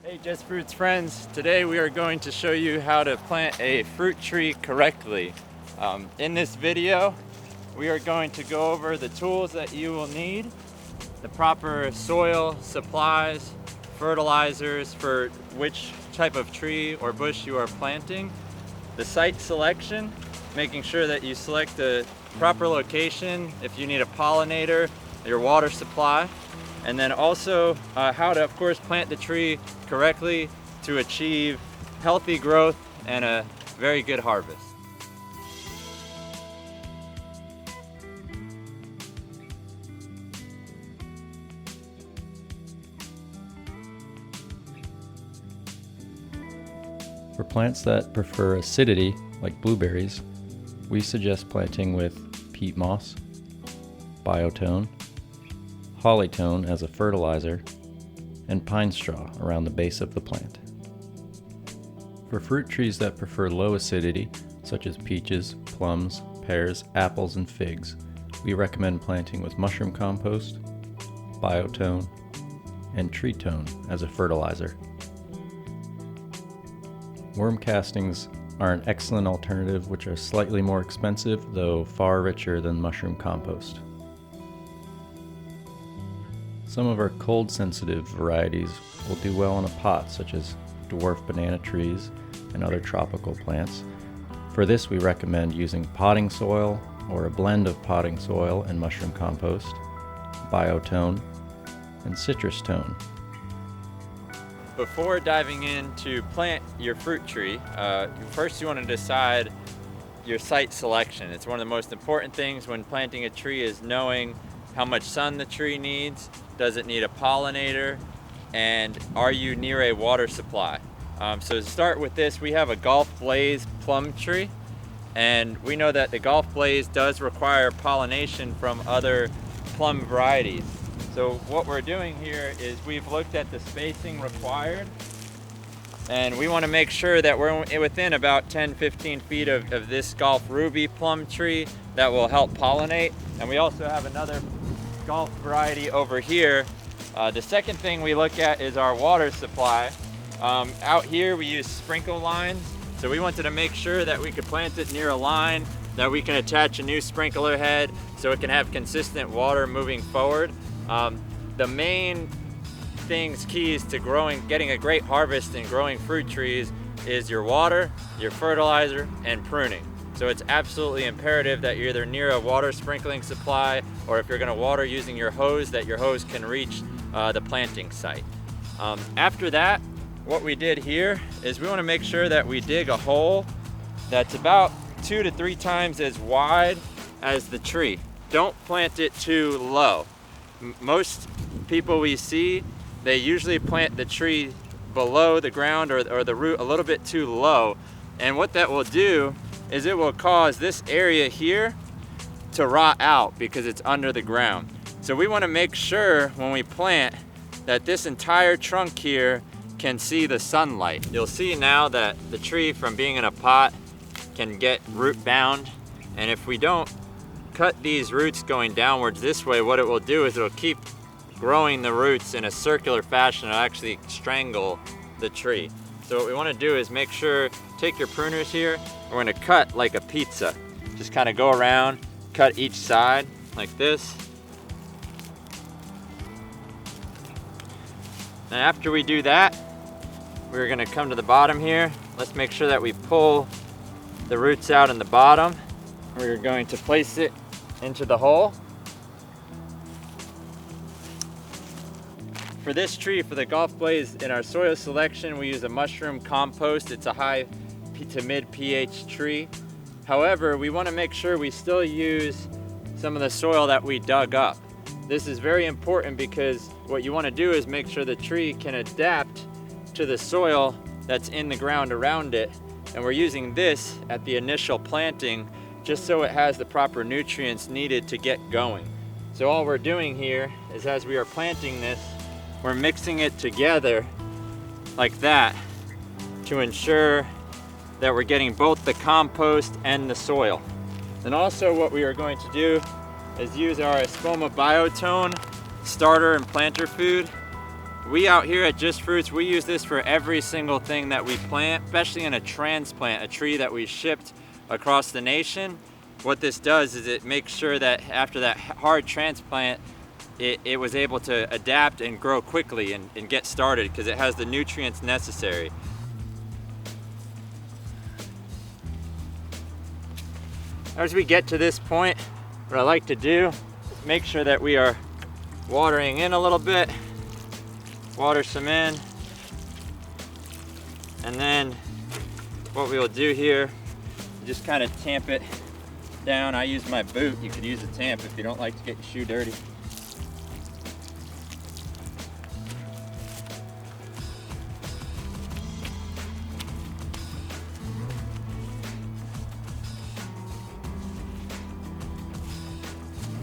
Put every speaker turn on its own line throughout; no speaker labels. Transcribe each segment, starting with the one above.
Hey Just Fruits friends, today we are going to show you how to plant a fruit tree correctly. In this video we are going to go over the tools that you will need, the proper soil, supplies, fertilizers for which type of tree or bush you are planting, the site selection, making sure that you select the proper location if you need a pollinator, your water supply, and then also how to, of course, plant the tree correctly to achieve healthy growth and a very good harvest.
For plants that prefer acidity, like blueberries, we suggest planting with peat moss, biotone, hollytone as a fertilizer, and pine straw around the base of the plant. For fruit trees that prefer low acidity, such as peaches, plums, pears, apples, and figs, we recommend planting with mushroom compost, biotone, and tree tone as a fertilizer. Worm castings are an excellent alternative, which are slightly more expensive, though far richer than mushroom compost. Some of our cold-sensitive varieties will do well in a pot, such as dwarf banana trees and other tropical plants. For this, we recommend using potting soil or a blend of potting soil and mushroom compost, biotone, and citrus tone.
Before diving in to plant your fruit tree, first you want to decide your site selection. It's one of the most important things when planting a tree is knowing how much sun the tree needs, does it need a pollinator, and are you near a water supply? So to start with this, we have a Gulf Blaze plum tree, and we know that the Gulf Blaze does require pollination from other plum varieties. So what we're doing here is we've looked at the spacing required, and we want to make sure that we're within about 10-15 feet of this Gulf Ruby plum tree that will help pollinate. And we also have another Gulf variety over here. The second thing we look at is our water supply. Out here we use sprinkle lines, so we wanted to make sure that we could plant it near a line, that we can attach a new sprinkler head so it can have consistent water moving forward. The main keys to getting a great harvest and growing fruit trees is your water, your fertilizer, and pruning. So it's absolutely imperative that you're either near a water sprinkling supply, or if you're going to water using your hose, that your hose can reach the planting site. After that, what we did here is we want to make sure that we dig a hole that's about 2 to 3 times as wide as the tree. Don't plant it too low. Most people we see, they usually plant the tree below the ground or the root a little bit too low. And what that will do is it will cause this area here to rot out because it's under the ground. So we want to make sure when we plant that this entire trunk here can see the sunlight. You'll see now that the tree, from being in a pot, can get root bound, and if we don't cut these roots going downwards this way, what it will do is it'll keep growing the roots in a circular fashion. It'll actually strangle the tree. So what we want to do is make sure, take your pruners here, we're going to cut like a pizza. Just kind of go around, cut each side like this. And after we do that, we're going to come to the bottom here. Let's make sure that we pull the roots out in the bottom. We're going to place it into the hole. For this tree, for the Gulf Blaze, in our soil selection, we use a mushroom compost. It's a high to mid pH tree. However, we want to make sure we still use some of the soil that we dug up. This is very important because what you want to do is make sure the tree can adapt to the soil that's in the ground around it. And we're using this at the initial planting just so it has the proper nutrients needed to get going. So all we're doing here is, as we are planting this, we're mixing it together like that to ensure that we're getting both the compost and the soil. And also what we are going to do is use our Espoma Biotone starter and planter food We out here at Just Fruits, we use this for every single thing that we plant, especially in a transplant, a tree that we shipped across the nation. What this does is it makes sure that after that hard transplant, it was able to adapt and grow quickly and get started because it has the nutrients necessary. As we get to this point, what I like to do is make sure that we are watering in a little bit, water some in, and then what we will do here, just kind of tamp it down. I use my boot. You could use a tamp if you don't like to get your shoe dirty.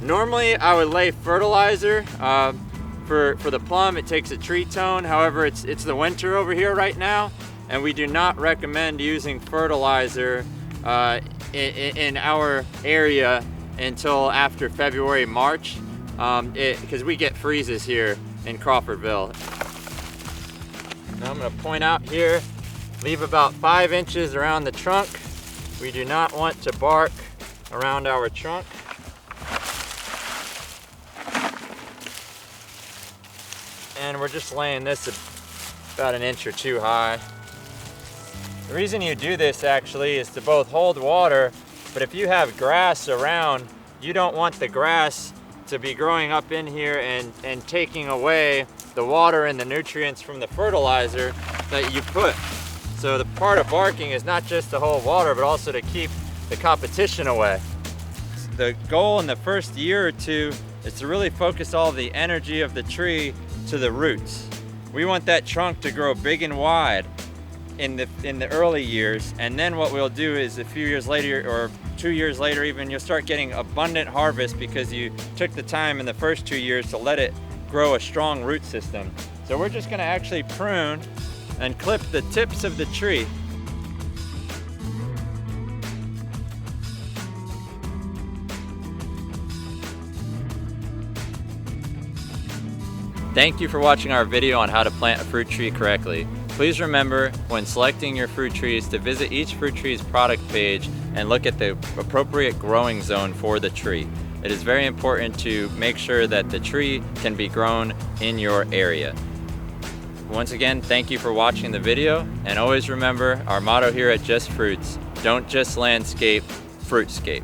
Normally I would lay fertilizer for the plum. It takes a tree tone. However, it's the winter over here right now, and we do not recommend using fertilizer in our area until after February, March, because we get freezes here in Crawfordville. Now I'm going to point out here, leave about 5 inches around the trunk. We do not want to bark around our trunk. And we're just laying this about 1 or 2 inches high. The reason you do this actually is to both hold water, but if you have grass around, you don't want the grass to be growing up in here and taking away the water and the nutrients from the fertilizer that you put. So the part of barking is not just to hold water, but also to keep the competition away. The goal in the first year or two is to really focus all the energy of the tree to the roots. We want that trunk to grow big and wide in the early years, and then what we'll do is a few years later, or 2 years later even, you'll start getting abundant harvest because you took the time in the first 2 years to let it grow a strong root system. So we're just going to actually prune and clip the tips of the tree. Thank you for watching our video on how to plant a fruit tree correctly. Please remember when selecting your fruit trees to visit each fruit tree's product page and look at the appropriate growing zone for the tree. It is very important to make sure that the tree can be grown in your area. Once again, thank you for watching the video, and always remember our motto here at Just Fruits: don't just landscape, fruitscape.